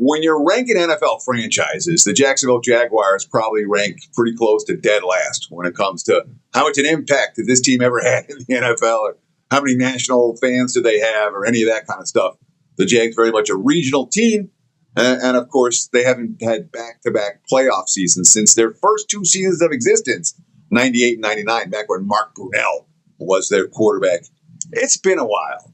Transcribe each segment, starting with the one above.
when you're ranking NFL franchises, the Jacksonville Jaguars probably rank pretty close to dead last when it comes to how much an impact did this team ever had in the NFL, or how many national fans do they have, or any of that kind of stuff. The Jags very much a regional team, and of course, they haven't had back-to-back playoff seasons since their first 2 seasons of existence, 98 and 99, back when Mark Brunell was their quarterback. It's been a while.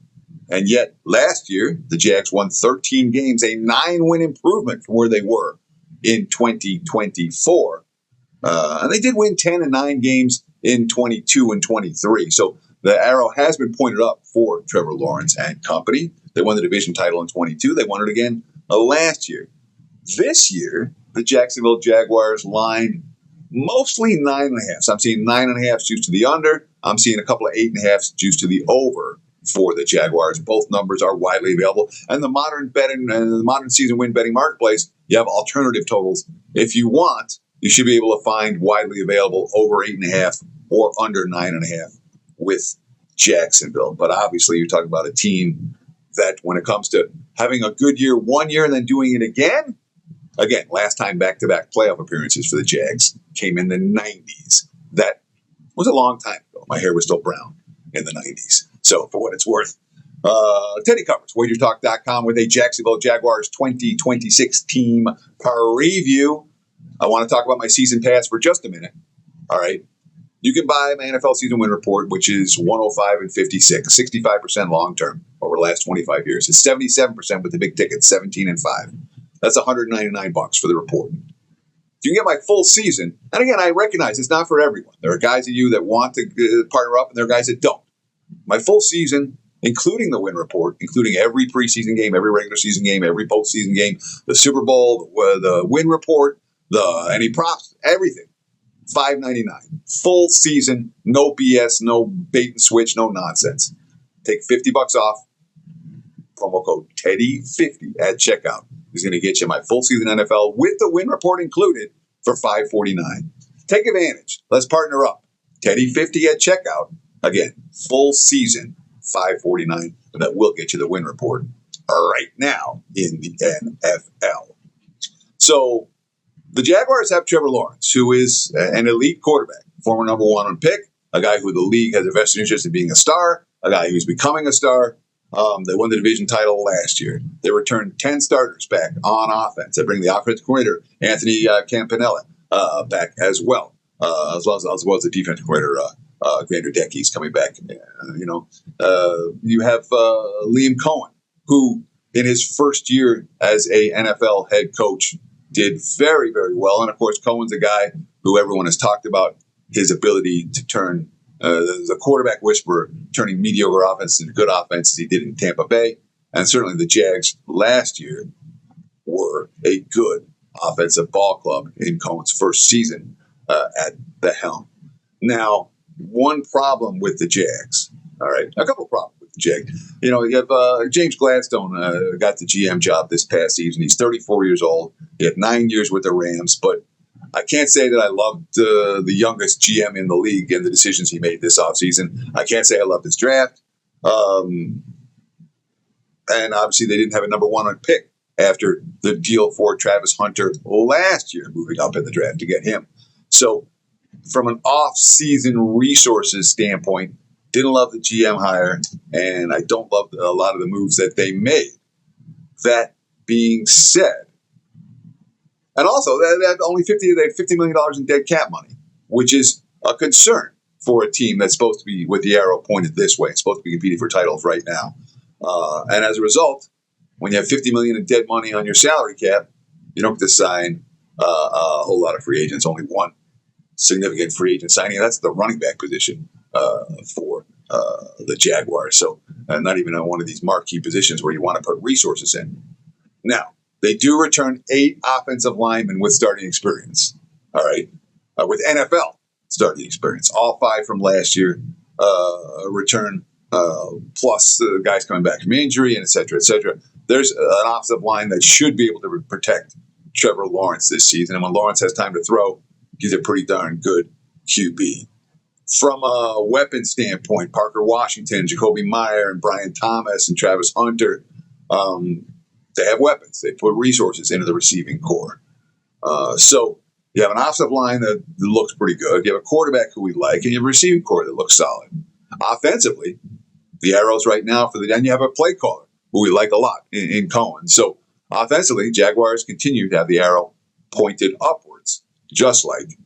And yet, last year, the Jags won 13 games, a 9-win improvement from where they were in 2024. And they did win 10 and 9 games in 22 and 23. So the arrow has been pointed up for Trevor Lawrence and company. They won the division title in 22. They won it again last year. This year, the Jacksonville Jaguars line mostly 9.5. So I'm seeing 9.5 juice to the under. I'm seeing a couple of 8.5 juice to the over for the Jaguars. Both numbers are widely available. And the modern betting and the modern season win betting marketplace, you have alternative totals. If you want, you should be able to find widely available over 8.5 or under 9.5 with Jacksonville. But obviously, you're talking about a team that, when it comes to having a good year one year and then doing it again, last time back-to-back playoff appearances for the Jags came in the 90s. That was a long time ago. My hair was still brown in the 90s. So, for what it's worth, Teddy covers WagerTalk.com with a Jacksonville Jaguars 2026 team preview. I want to talk about my season pass for just a minute. All right. You can buy my NFL season win report, which is 105 and 56, 65% long-term over the last 25 years. It's 77% with the big ticket, 17 and 5. That's $199 for the report. You can get my full season. And again, I recognize it's not for everyone. There are guys of you that want to partner up, and there are guys that don't. My full season, including the win report, including every preseason game, every regular season game, every postseason game, the Super Bowl, the win report, any props, everything, $5.99. Full season, no BS, no bait and switch, no nonsense. Take $50 off. Promo code Teddy50 at checkout is going to get you my full season NFL with the win report included for $5.49. Take advantage. Let's partner up. Teddy50 at checkout. Again, full season, $5.49, and that will get you the win report right now in the NFL. So the Jaguars have Trevor Lawrence, who is an elite quarterback, former number 1 pick, a guy who the league has a vested interest in being a star, a guy who's becoming a star. They won the division title last year. They returned 10 starters back on offense. They bring the offensive coordinator, Anthony Campanella, back as well as the defensive coordinator, Xander Decky's coming back. You have Liam Coen, who in his first year as a NFL head coach did very, very well. And of course, Cohen's a guy who everyone has talked about his ability to turn the quarterback whisperer, turning mediocre offense into good offense as he did in Tampa Bay. And certainly the Jags last year were a good offensive ball club in Cohen's first season at the helm. Now, one problem with the Jags, all right, a couple problems with the Jags. You have James Gladstone got the GM job this past season. He's 34 years old. He had 9 years with the Rams, but I can't say that I loved the youngest GM in the league and the decisions he made this offseason. I can't say I loved his draft. And obviously they didn't have a number 1 pick after the deal for Travis Hunter last year, moving up in the draft to get him. So from an off-season resources standpoint, didn't love the GM hire, and I don't love a lot of the moves that they made. That being said, and also they had $50 million in dead cap money, which is a concern for a team that's supposed to be with the arrow pointed this way. It's supposed to be competing for titles right now. And as a result, when you have $50 million in dead money on your salary cap, you don't get to sign a whole lot of free agents. Only one significant free agent signing. That's the running back position for the Jaguars. So not even on one of these marquee positions where you want to put resources in. Now, they do return 8 offensive linemen with starting experience. All right. With NFL starting experience. All 5 from last year return, plus the guys coming back from injury, and et cetera, et cetera. There's an offensive line that should be able to protect Trevor Lawrence this season. And when Lawrence has time to throw, he's a pretty darn good QB. From a weapon standpoint, Parker Washington, Jacoby Meyer, and Brian Thomas, and Travis Hunter, They have weapons. They put resources into the receiving core. So you have an offensive line that looks pretty good. You have a quarterback who we like, and you have a receiving core that looks solid. Offensively, the arrows right now and you have a play caller who we like a lot in Coen. So offensively, Jaguars continue to have the arrow pointed upwards, just like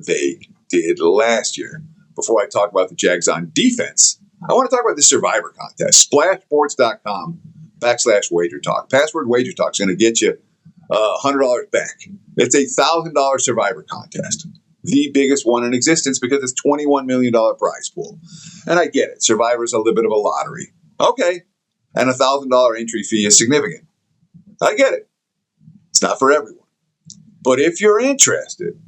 they did last year. Before I talk about the Jags on defense, I want to talk about the Survivor contest. Splashsports.com/wager talk. Password wager talk is going to get you $100 back. It's a $1,000 Survivor contest, the biggest one in existence because it's $21 million prize pool. And I get it. Survivor is a little bit of a lottery. Okay. And a $1,000 entry fee is significant. I get it. It's not for everyone. But if you're interested,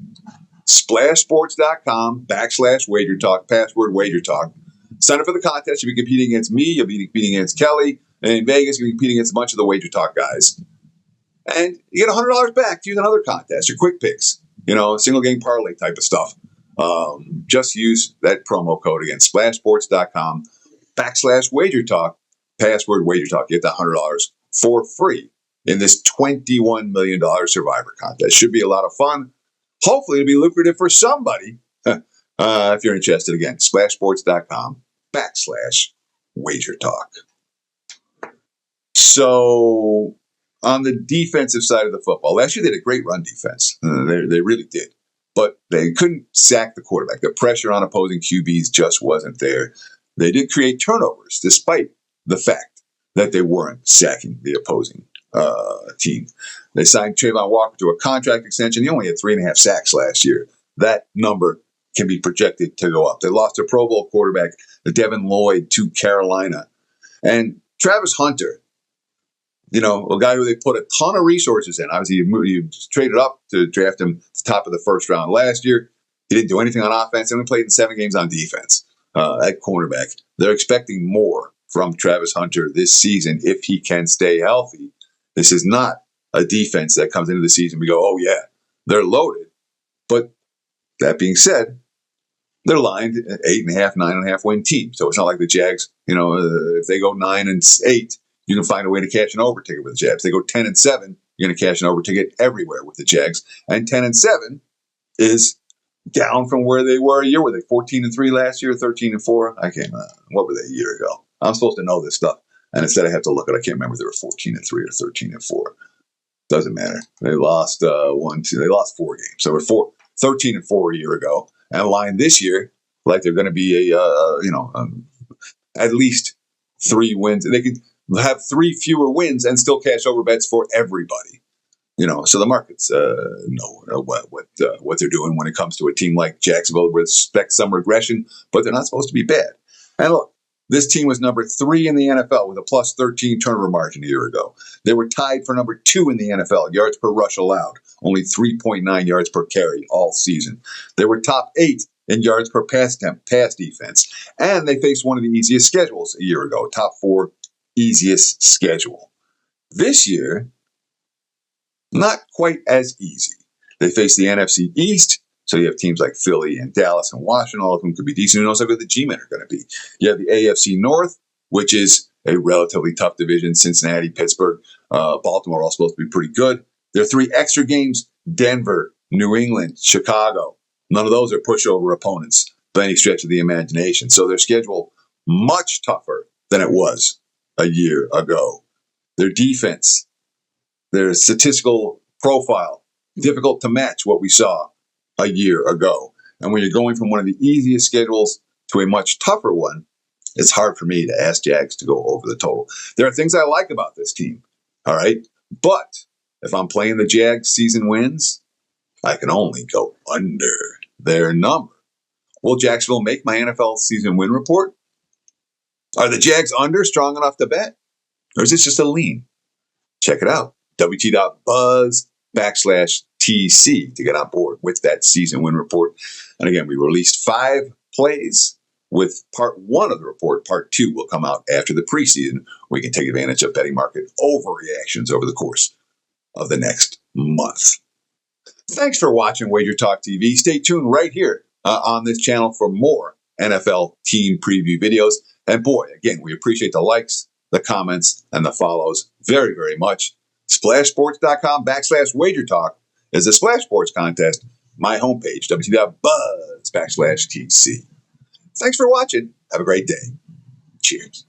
splashsports.com/wager talk, password wager talk. Sign up for the contest. You'll be competing against me. You'll be competing against Kelly. And in Vegas, you'll be competing against a bunch of the wager talk guys. And you get $100 back to use another contest, your quick picks, single game parlay type of stuff. Just use that promo code again, splashsports.com/wager talk, password wager talk. Get that $100 for free in this $21 million Survivor contest. Should be a lot of fun. Hopefully it'll be lucrative for somebody. If you're interested, again, splashsports.com/wager talk. So on the defensive side of the football, last year they did a great run defense. They really did. But they couldn't sack the quarterback. The pressure on opposing QBs just wasn't there. They did create turnovers, despite the fact that they weren't sacking the opposing team. They signed Trayvon Walker to a contract extension. He only had 3.5 sacks last year. That number can be projected to go up. They lost a Pro Bowl quarterback, Devin Lloyd, to Carolina. And Travis Hunter, a guy who they put a ton of resources in. Obviously, you traded up to draft him at the top of the first round last year. He didn't do anything on offense. He only played in 7 games on defense at cornerback. They're expecting more from Travis Hunter this season if he can stay healthy. This is not a defense that comes into the season and we go, oh, yeah, they're loaded. But that being said, they're lined at 8.5, 9.5 win team. So it's not like the Jags, if they go 9-8, you can find a way to cash an over ticket with the Jags. If they go 10-7, you're going to cash an over ticket everywhere with the Jags. And 10-7 is down from where they were a year. Were they 14-3 last year, 13-4? I can't remember. What were they a year ago? I'm supposed to know this stuff. And instead I have to look at it. I can't remember if they were 14-3 or 13-4. Doesn't matter. They lost they lost 4 games. So they were 13-4 a year ago. And lined this year like they're going to be at least 3 wins. They can have 3 fewer wins and still cash over bets for everybody. So the markets know what they're doing when it comes to a team like Jacksonville. We expect some regression, but they're not supposed to be bad. And look, this team was number 3 in the NFL with a plus 13 turnover margin a year ago. They were tied for number 2 in the NFL, yards per rush allowed, only 3.9 yards per carry all season. They were top 8 in yards per pass attempt, pass defense, and they faced one of the easiest schedules a year ago, top 4 easiest schedule. This year, not quite as easy. They face the NFC East, so you have teams like Philly and Dallas and Washington, all of whom could be decent. Who knows how good the G-men are going to be. You have the AFC North, which is a relatively tough division. Cincinnati, Pittsburgh, Baltimore all supposed to be pretty good. There are 3 extra games, Denver, New England, Chicago. None of those are pushover opponents by any stretch of the imagination. So their schedule much tougher than it was a year ago. Their defense, their statistical profile, difficult to match what we saw a year ago. And when you're going from one of the easiest schedules to a much tougher one, it's hard for me to ask Jags to go over the total. There are things I like about this team, all right? But if I'm playing the Jags season wins, I can only go under their number. Will Jacksonville make my NFL season win report? Are the Jags under strong enough to bet? Or is this just a lean? Check it out. WT.buzz/TC to get on board with that season win report. And again, we released 5 plays with part 1 of the report. Part 2 will come out after the preseason. We can take advantage of betting market overreactions over the course of the next month. Thanks for watching Wager Talk TV. Stay tuned right here on this channel for more NFL team preview videos. And boy, again, we appreciate the likes, the comments, and the follows very, very much. Splashsports.com/wager talk is the Splash Sports contest. My homepage, www.buzz/TC. Thanks for watching. Have a great day. Cheers.